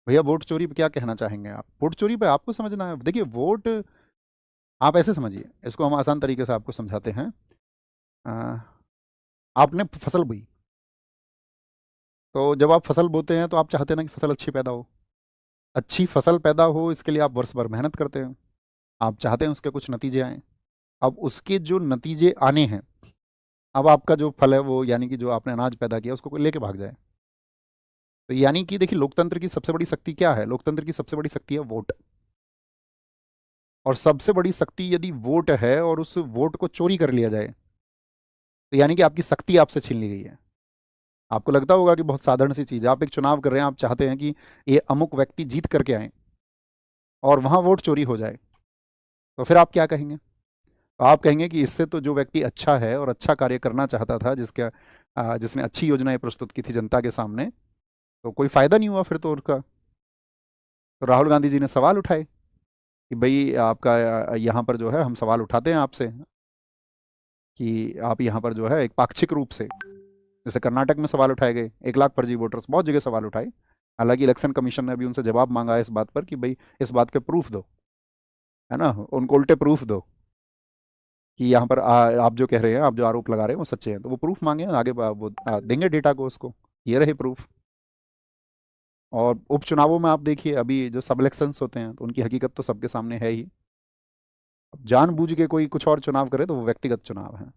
भैया वोट चोरी पे क्या कहना चाहेंगे आप? वोट चोरी पे आपको समझना है, देखिए वोट आप ऐसे समझिए, इसको हम आसान तरीके से आपको समझाते हैं। अ, आपने फसल बोई, तो जब आप फसल बोते हैं तो आप चाहते हैं ना कि फसल अच्छी पैदा हो। अच्छी फसल पैदा हो इसके लिए आप वर्ष भर मेहनत करते हैं, आप चाहते हैं उसके कुछ नतीजे आए। अब उसके जो नतीजे आने हैं, अब आपका जो फल है वो यानी कि जो आपने अनाज पैदा किया उसको कोई लेके भाग जाए, तो यानी कि देखिए लोकतंत्र की सबसे बड़ी शक्ति क्या है? लोकतंत्र की सबसे बड़ी शक्ति है वोट। और सबसे बड़ी शक्ति यदि वोट है और उस वोट को चोरी कर लिया जाए, तो यानी कि आपकी शक्ति आपसे छीन ली गई है। आपको लगता होगा कि बहुत साधारण सी चीज़ है, आप एक चुनाव कर रहे हैं, आप चाहते हैं कि ये अमुक व्यक्ति जीत करके आए और वहां वोट चोरी हो जाए, तो फिर आप क्या कहेंगे? तो आप कहेंगे कि इससे तो जो व्यक्ति अच्छा है और अच्छा कार्य करना चाहता था, जिसने अच्छी योजनाएं प्रस्तुत की थी जनता के सामने, तो कोई फायदा नहीं हुआ फिर तो उनका। तो राहुल गांधी जी ने सवाल उठाए कि भाई आपका यहाँ पर जो है, हम सवाल उठाते हैं आपसे कि आप यहाँ पर जो है एक पाक्षिक रूप से, जैसे कर्नाटक में सवाल उठाए गए, 1 लाख फर्जी वोटर्स, बहुत जगह सवाल उठाए। हालांकि इलेक्शन कमीशन ने अभी उनसे जवाब मांगा है इस बात पर कि भाई इस बात के प्रूफ दो, है ना, उनको उल्टे प्रूफ दो कि यहाँ पर आप जो कह रहे हैं, आप जो आरोप लगा रहे हैं वो सच्चे हैं, तो वो प्रूफ मांगे हैं, आगे वो देंगे डेटा को उसको। ये रहे प्रूफ। और उपचुनावों में आप देखिए, अभी जो सब इलेक्शंस होते हैं तो उनकी हकीकत तो सबके सामने है ही। अब जानबूझ के कोई कुछ और चुनाव करे तो वो व्यक्तिगत चुनाव है।